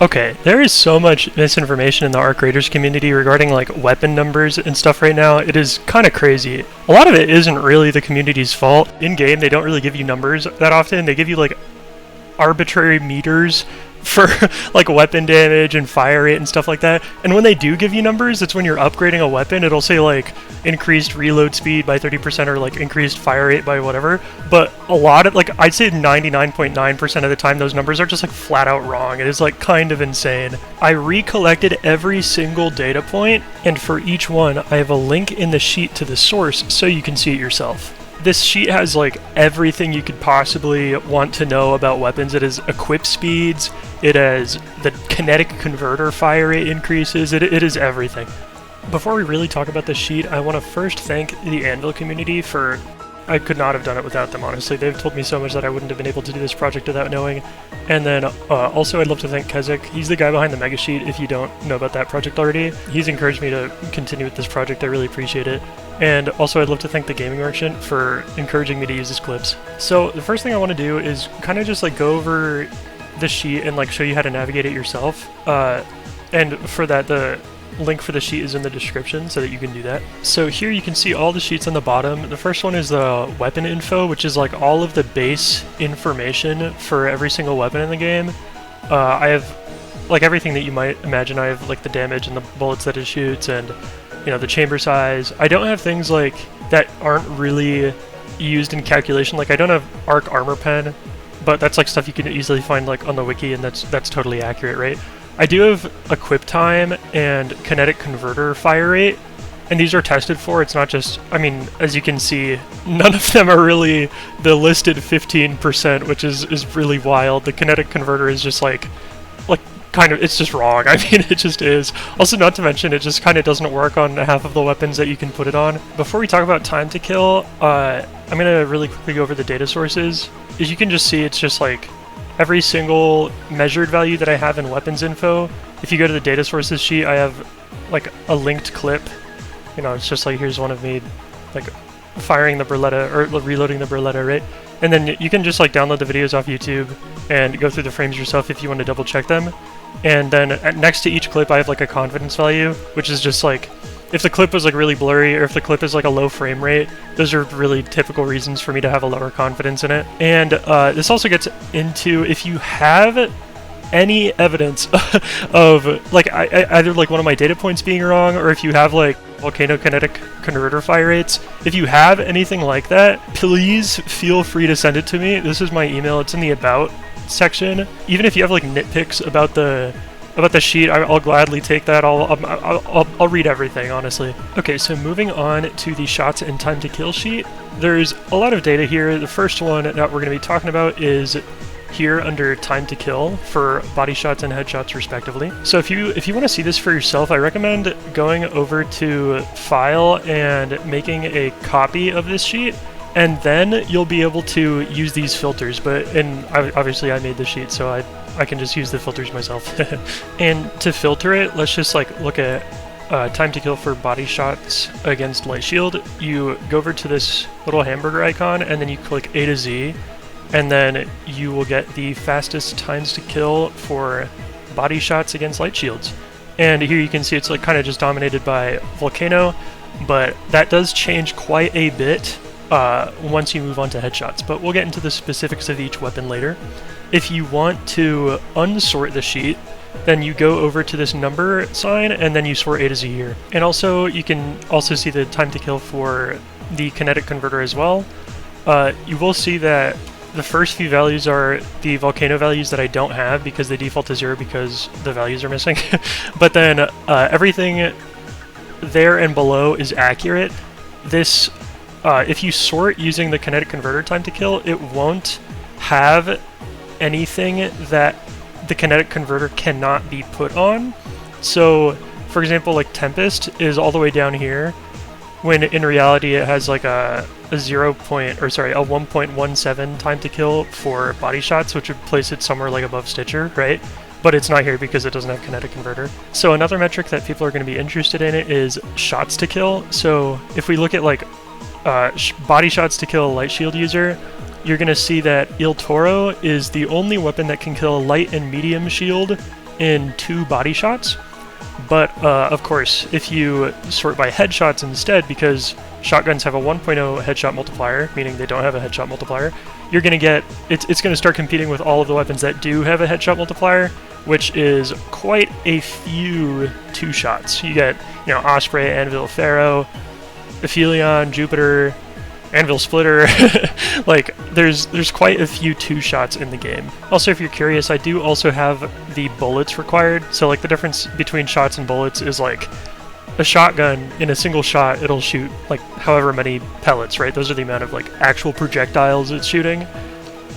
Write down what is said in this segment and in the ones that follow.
Okay, there is so much misinformation in the Arc Raiders community regarding like weapon numbers and stuff right now. It is kind of crazy. A lot of it isn't really the community's fault. In game, they don't really give you numbers that often. They give you like arbitrary meters for like weapon damage and fire rate and stuff like that. And when they do give you numbers, it's when you're upgrading a weapon, it'll say like increased reload speed by 30% or like increased fire rate by whatever. But a lot of like, I'd say 99.9% of the time those numbers are just like flat out wrong. It is like kind of insane. I recollected every single data point, and for each one I have a link in the sheet to the source so you can see it yourself. This sheet has like everything you could possibly want to know about weapons. It has equip speeds, it has the kinetic converter fire rate increases, it is everything. Before we really talk about this sheet, I want to first thank the Anvil community for... I could not have done it without them, honestly. They've told me so much that I wouldn't have been able to do this project without knowing. And then also I'd love to thank Kezek. He's the guy behind the Mega Sheet, if you don't know about that project already. He's encouraged me to continue with this project. I really appreciate it. And also I'd love to thank the Gaming Merchant for encouraging me to use his clips. So the first thing I want to do is kind of just like go over the sheet and like show you how to navigate it yourself. And for that, the link for the sheet is in the description so that you can do that. So here you can see all the sheets on the bottom. The first one is the weapon info, which is like all of the base information for every single weapon in the game. I have like everything that you might imagine. I have like the damage and the bullets that it shoots and, you know, the chamber size. I don't have things like that aren't really used in calculation. Like I don't have arc armor pen, but that's like stuff you can easily find like on the wiki, and that's totally accurate, right? I do have equip time and kinetic converter fire rate, and these are tested for. It's not just, I mean, as you can see, none of them are really the listed 15%, which is really wild. The kinetic converter is just like kind of, it's just wrong. I mean, it just is. Also, not to mention, it just kind of doesn't work on half of the weapons that you can put it on. Before we talk about time to kill, I'm going to really quickly go over the data sources. As you can just see, it's just like every single measured value that I have in weapons info. If you go to the data sources sheet, I have like a linked clip. You know, it's just like, here's one of me like firing the Berletta or reloading the Berletta, right? And then you can just like download the videos off YouTube and go through the frames yourself if you want to double check them. And then next to each clip I have like a confidence value, which is just like if the clip was like really blurry or if the clip is like a low frame rate. Those are really typical reasons for me to have a lower confidence in it. And this also gets into if you have any evidence of like either like one of my data points being wrong, or if you have like volcano kinetic converter fire rates. If you have anything like that, please feel free to send it to me. This is my email. It's in the about section. Even if you have like nitpicks about the sheet, I'll gladly take that. I'll read everything, honestly. Okay, so moving on to the shots and time to kill sheet. There's a lot of data here. The first one that we're going to be talking about is here under time to kill for body shots and headshots respectively. So if you want to see this for yourself, I recommend going over to File and making a copy of this sheet, and then you'll be able to use these filters. And obviously I made the sheet, so I can just use the filters myself. And to filter it, let's just like look at time to kill for body shots against light shield. You go over to this little hamburger icon and then you click A to Z, and then you will get the fastest times to kill for body shots against light shields. And here you can see it's like kind of just dominated by Volcano, but that does change quite a bit once you move on to headshots. But we'll get into the specifics of each weapon later. If you want to unsort the sheet, then you go over to this number sign and then you sort A to Z here. And also you can also see the time to kill for the kinetic converter as well. You will see that the first few values are the volcano values that I don't have because they default to 0 because the values are missing. But then everything there and below is accurate. This, if you sort using the kinetic converter time to kill, it won't have anything that the kinetic converter cannot be put on. So, for example, like Tempest is all the way down here, when in reality it has like a 1.17 time to kill for body shots, which would place it somewhere like above Stitcher, right? But it's not here because it doesn't have kinetic converter. So another metric that people are going to be interested in it is shots to kill. So if we look at like body shots to kill a light shield user, you're going to see that Il Toro is the only weapon that can kill a light and medium shield in 2 body shots. But of course, if you sort by headshots instead, because shotguns have a 1.0 headshot multiplier, meaning they don't have a headshot multiplier, you're going to get, it's going to start competing with all of the weapons that do have a headshot multiplier, which is quite a few 2 shots. You get, Osprey, Anvil, Pharaoh, Aphelion, Jupiter, Anvil Splitter. Like, there's quite a few 2 shots in the game. Also, if you're curious, I do also have the bullets required. So, like, the difference between shots and bullets is, like, a shotgun, in a single shot, it'll shoot, like, however many pellets, right? Those are the amount of, like, actual projectiles it's shooting.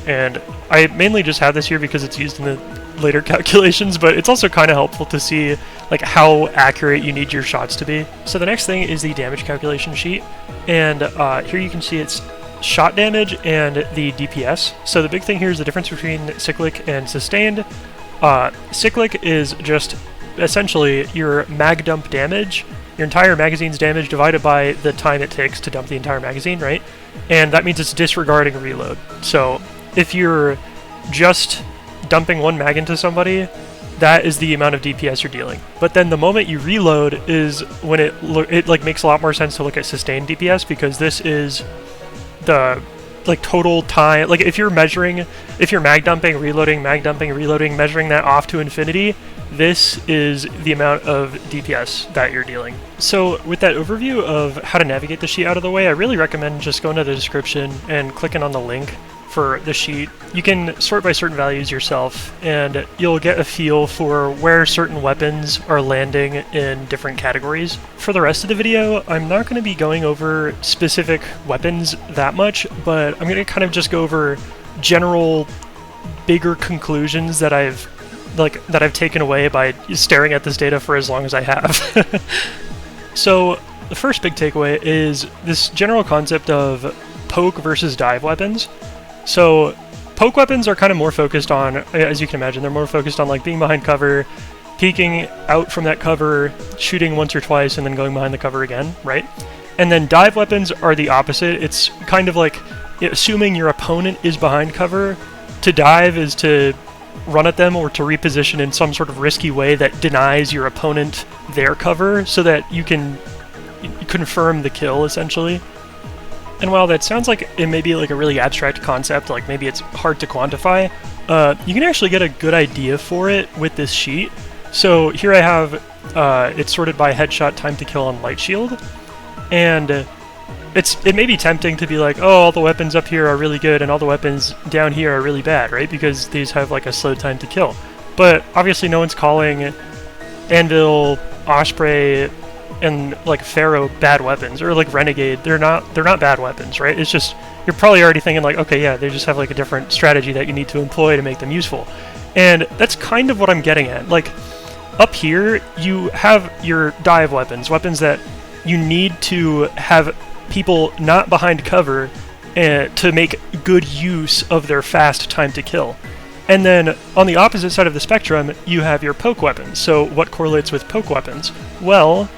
And I mainly just have this here because it's used in the later calculations, but it's also kind of helpful to see, like, how accurate you need your shots to be. So the next thing is the damage calculation sheet. And here you can see it's shot damage and the DPS. So the big thing here is the difference between cyclic and sustained. Cyclic is just essentially your mag dump damage, your entire magazine's damage divided by the time it takes to dump the entire magazine, right? And that means it's disregarding reload. So if you're just dumping 1 mag into somebody, that is the amount of DPS you're dealing. But then the moment you reload is when it like makes a lot more sense to look at sustained DPS, because this is the like total time. Like if you're mag dumping, reloading, measuring that off to infinity, this is the amount of DPS that you're dealing. So with that overview of how to navigate the sheet out of the way, I really recommend just going to the description and clicking on the link for the sheet. You can sort by certain values yourself, and you'll get a feel for where certain weapons are landing in different categories. For the rest of the video, I'm not going to be going over specific weapons that much, but I'm going to kind of just go over general, bigger conclusions that I've taken away by staring at this data for as long as I have. So the first big takeaway is this general concept of poke versus dive weapons. So poke weapons are kind of more focused on, as you can imagine, they're more focused on like being behind cover, peeking out from that cover, shooting once or twice, and then going behind the cover again, right? And then dive weapons are the opposite. It's kind of like assuming your opponent is behind cover. To dive is to run at them or to reposition in some sort of risky way that denies your opponent their cover so that you can confirm the kill, essentially. And while that sounds like it may be like a really abstract concept, like maybe it's hard to quantify, you can actually get a good idea for it with this sheet. So here I have it's sorted by headshot, time to kill, and light shield. And it may be tempting to be like, oh, all the weapons up here are really good and all the weapons down here are really bad, right? Because these have like a slow time to kill. But obviously no one's calling Anvil, Osprey, and like Pharaoh bad weapons, or like Renegade. They're not bad weapons, right? It's just you're probably already thinking like, okay, yeah, they just have like a different strategy that you need to employ to make them useful. And that's kind of what I'm getting at. Like up here you have your dive weapons that you need to have people not behind cover to make good use of their fast time to kill. And then on the opposite side of the spectrum, you have your poke weapons. So what correlates with poke weapons? Well,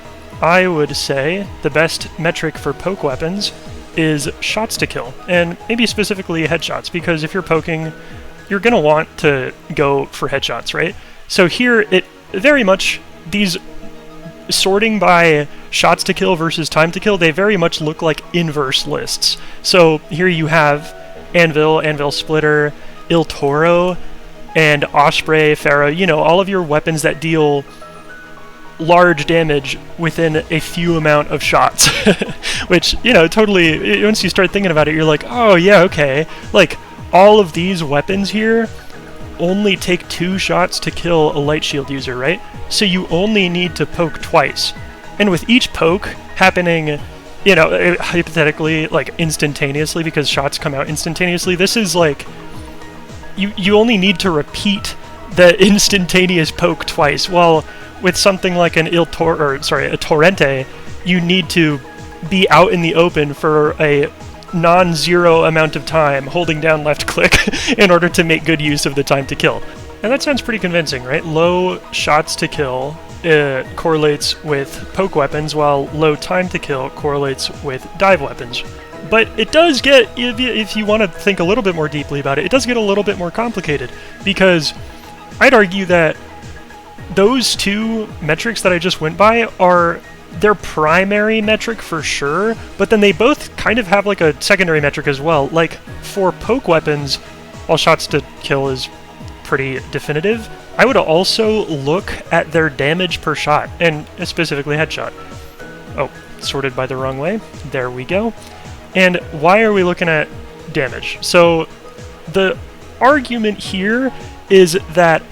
I would say the best metric for poke weapons is shots to kill, and maybe specifically headshots, because if you're poking, you're going to want to go for headshots, right? So here, it very much, these sorting by shots to kill versus time to kill, they very much look like inverse lists. So here you have Anvil Splitter, Il Toro, and Osprey, Pharaoh, all of your weapons that deal large damage within a few amount of shots. Which, totally, once you start thinking about it, you're like, oh yeah, okay. Like, all of these weapons here only take 2 shots to kill a light shield user, right? So you only need to poke twice. And with each poke happening, hypothetically, like instantaneously, because shots come out instantaneously, this is like, you only need to repeat the instantaneous poke twice, while with something like a Torrente, you need to be out in the open for a non-zero amount of time holding down left click in order to make good use of the time to kill. And that sounds pretty convincing, right? Low shots to kill correlates with poke weapons, while low time to kill correlates with dive weapons. But it does get, if you want to think a little bit more deeply about it, it does get a little bit more complicated, because I'd argue that those two metrics that I just went by are their primary metric for sure, but then they both kind of have like a secondary metric as well. Like for poke weapons, while shots to kill is pretty definitive, I would also look at their damage per shot, and specifically headshot. Oh, sorted by the wrong way. There we go. And why are we looking at damage? So the argument here is that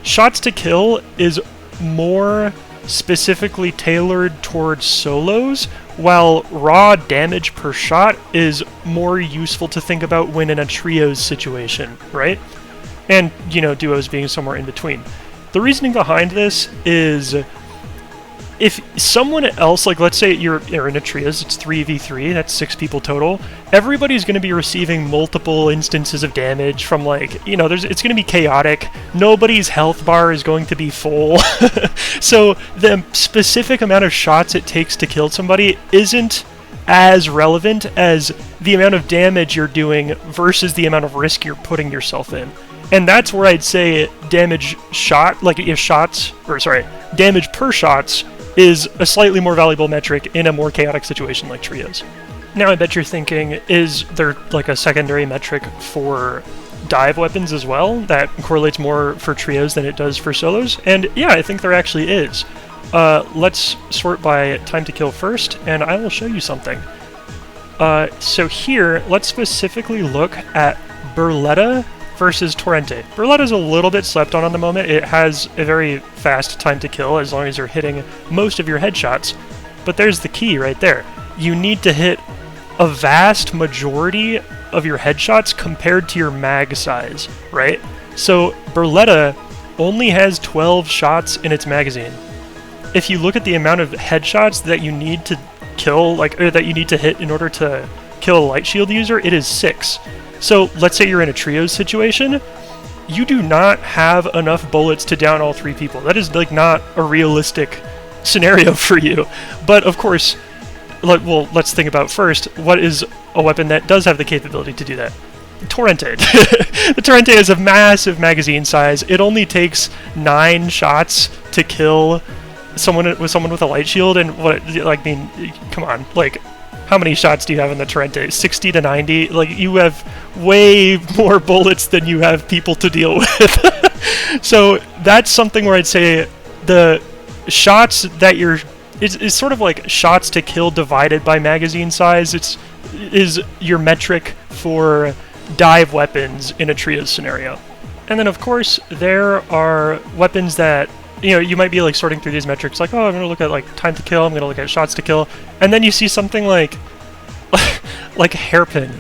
shots to kill is more specifically tailored towards solos, while raw damage per shot is more useful to think about when in a trios situation, right? And, you know, duos being somewhere in between. The reasoning behind this is if someone else, like let's say you're in a trios, it's 3v3, that's 6 people total, everybody's going to be receiving multiple instances of damage from like, you know, it's going to be chaotic, nobody's health bar is going to be full, so the specific amount of shots it takes to kill somebody isn't as relevant as the amount of damage you're doing versus the amount of risk you're putting yourself in. And that's where I'd say damage shot, like if shots, or sorry, damage per shots is a slightly more valuable metric in a more chaotic situation like trios. Now I bet you're thinking, is there like a secondary metric for dive weapons as well that correlates more for trios than it does for solos? And yeah, I think there actually is. Let's sort by time to kill first, and I will show you something. So here, let's specifically look at Berletta versus Torrente. Berletta's a little bit slept on the moment. It has a very fast time to kill as long as you're hitting most of your headshots. But there's the key right there. You need to hit a vast majority of your headshots compared to your mag size, right? So Berletta only has 12 shots in its magazine. If you look at the amount of headshots that you need to kill, like, or that you need to hit in order to kill a light shield user, it is 6. So let's say you're in a trios situation, you do not have enough bullets to down all 3 people. That is like not a realistic scenario for you. But of course, well, let's think about first, what is a weapon that does have the capability to do that? Torrente. The Torrente has a massive magazine size. It only takes 9 shots to kill someone with a light shield, and what, like, I mean, come on, like, how many shots do you have in the Torrente? 60 to 90? Like, you have way more bullets than you have people to deal with. So that's something where I'd say the shots that it's sort of like shots to kill divided by magazine size. Is your metric for dive weapons in a trios scenario. And then of course there are weapons that, you know, you might be like sorting through these metrics like, oh, I'm going to look at like time to kill, I'm going to look at shots to kill, and then you see something like hairpin.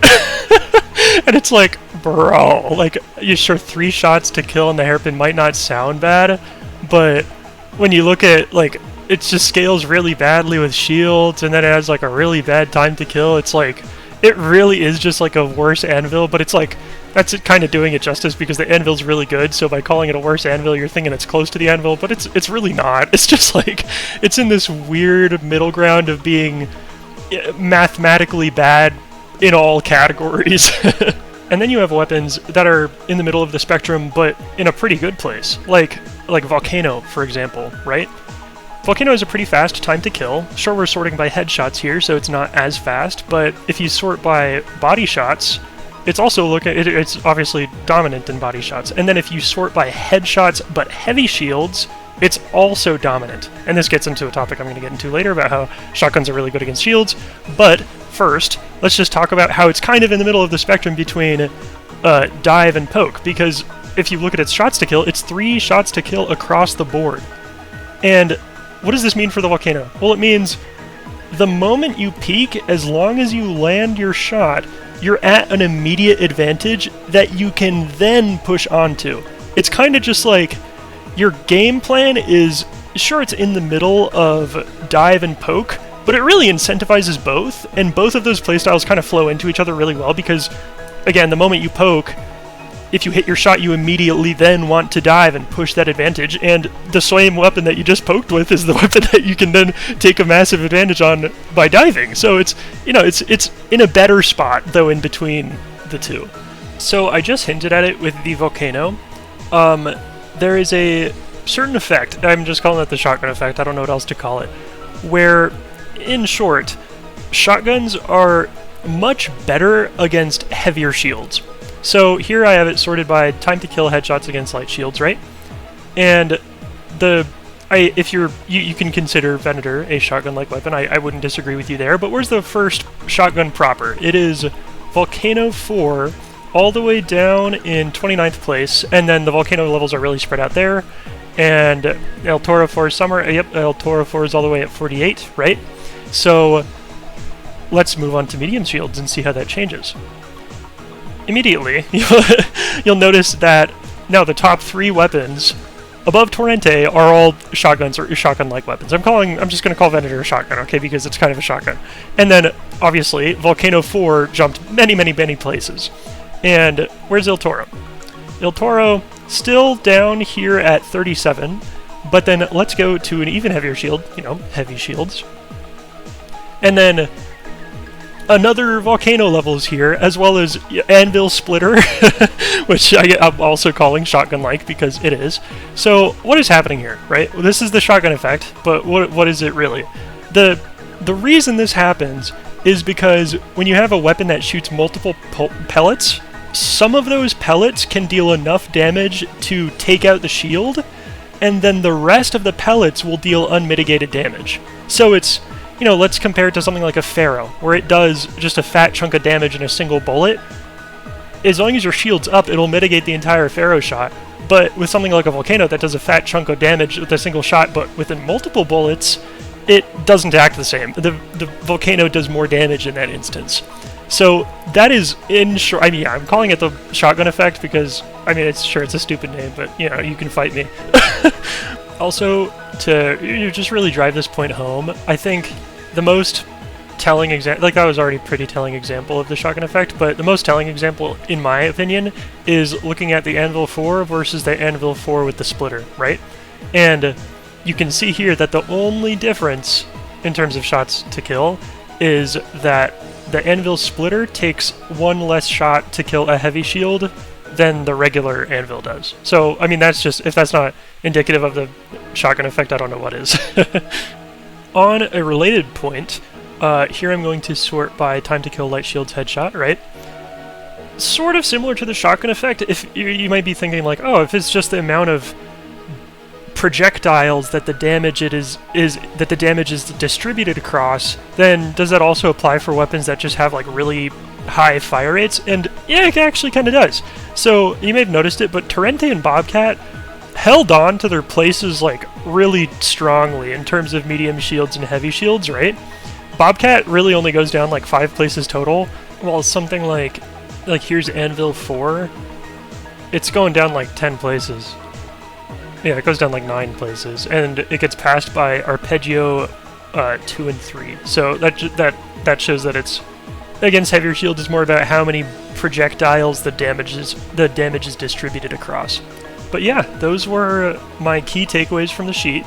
And it's like, bro, like, you sure 3 shots to kill and the hairpin might not sound bad, but when you look at, like, it just scales really badly with shields, and then it has like a really bad time to kill. It's like, it really is just like a worse anvil, but it's like, that's it kind of doing it justice because the anvil's really good, so by calling it a worse anvil, you're thinking it's close to the anvil, but it's really not. It's just like, it's in this weird middle ground of being mathematically bad in all categories. And then you have weapons that are in the middle of the spectrum, but in a pretty good place, like Volcano, for example, right? Volcano is a pretty fast time to kill. Sure, we're sorting by headshots here, so it's not as fast, but if you sort by body shots, it's also it's obviously dominant in body shots. And then if you sort by headshots but heavy shields, it's also dominant. And this gets into a topic I'm going to get into later about how shotguns are really good against shields. But first, let's just talk about how it's kind of in the middle of the spectrum between dive and poke, because if you look at its shots to kill, it's 3 shots to kill across the board. And what does this mean for the Volcano? Well, it means the moment you peek, as long as you land your shot, you're at an immediate advantage that you can then push onto. It's kind of just like your game plan is, sure, it's in the middle of dive and poke, but it really incentivizes both, and both of those playstyles kind of flow into each other really well because, again, the moment you poke, if you hit your shot, you immediately then want to dive and push that advantage, and the same weapon that you just poked with is the weapon that you can then take a massive advantage on by diving. So it's, you know, it's in a better spot, though, in between the two. So I just hinted at it with the Volcano. There is a certain effect, I'm just calling it the shotgun effect, I don't know what else to call it, where, in short, shotguns are much better against heavier shields. So here I have it sorted by time to kill headshots against light shields, right? And if you can consider Venator a shotgun-like weapon, I wouldn't disagree with you there, but where's the first shotgun proper? It is Volcano 4, all the way down in 29th place, and then the Volcano levels are really spread out there, and El Toro 4 Summer, yep, El Toro 4 is all the way at 48, right? So let's move on to medium shields and see how that changes. Immediately, you'll notice that now the top 3 weapons above Torrente are all shotguns or shotgun-like weapons. I'm just going to call Venator a shotgun, okay, because it's kind of a shotgun. And then, obviously, Volcano 4 jumped many, many, many places. And where's El Toro? El Toro still down here at 37, but then let's go to an even heavier shield, heavy shields. And then another Volcano levels here, as well as Anvil Splitter, which I'm also calling shotgun-like because it is. So what is happening here, right? Well, this is the shotgun effect, but what is it really? The reason this happens is because when you have a weapon that shoots multiple pellets, some of those pellets can deal enough damage to take out the shield, and then the rest of the pellets will deal unmitigated damage. So it's, let's compare it to something like a Pharaoh, where it does just a fat chunk of damage in a single bullet. As long as your shield's up, it'll mitigate the entire Pharaoh shot. But with something like a Volcano that does a fat chunk of damage with a single shot, but within multiple bullets, it doesn't act the same. The Volcano does more damage in that instance. So that is, in short, I'm calling it the shotgun effect because, it's a stupid name, but, you can fight me. Also, to just really drive this point home, I think the most telling example, that was already a pretty telling example of the shotgun effect, but the most telling example, in my opinion, is looking at the Anvil 4 versus the Anvil 4 with the splitter, right? And you can see here that the only difference in terms of shots to kill is that the Anvil Splitter takes 1 less shot to kill a heavy shield than the regular Anvil does. So, that's just, if that's not indicative of the shotgun effect, I don't know what is. On a related point, here I'm going to sort by time to kill light shields headshot, right? Sort of similar to the shotgun effect. If you might be thinking like, oh, if it's just the amount of projectiles that the damage is distributed across, then does that also apply for weapons that just have like really high fire rates? And yeah, it actually kind of does. So you may have noticed it, but Torrente and Bobcat held on to their places like really strongly in terms of medium shields and heavy shields, right? Bobcat really only goes down like 5 places total, while something like here's Anvil 4, it's going down like 10 places. Yeah, it goes down like 9 places, and it gets passed by Arpeggio 2 and 3. So that shows that it's against heavier shields is more about how many projectiles the damage is distributed across. But yeah, those were my key takeaways from the sheet.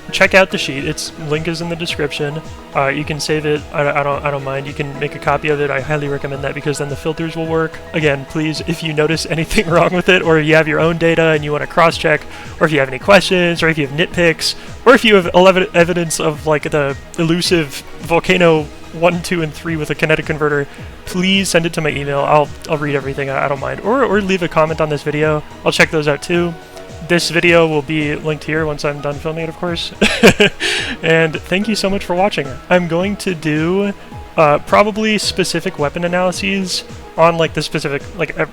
Check out the sheet. Its link is in the description. You can save it. I don't mind. You can make a copy of it. I highly recommend that because then the filters will work. Again, please, if you notice anything wrong with it, or you have your own data and you want to cross-check, or if you have any questions, or if you have nitpicks, or if you have evidence of like the elusive Volcano 1, 2, and 3 with a kinetic converter, please send it to my email. I'll read everything. I don't mind. Or leave a comment on this video. I'll check those out too. This video will be linked here once I'm done filming it, of course. And thank you so much for watching. I'm going to do probably specific weapon analyses on like the specific, like a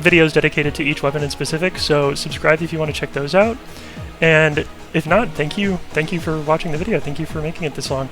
videos dedicated to each weapon in specific, so subscribe if you want to check those out. And if not, thank you for watching the video. Thank you for making it this long.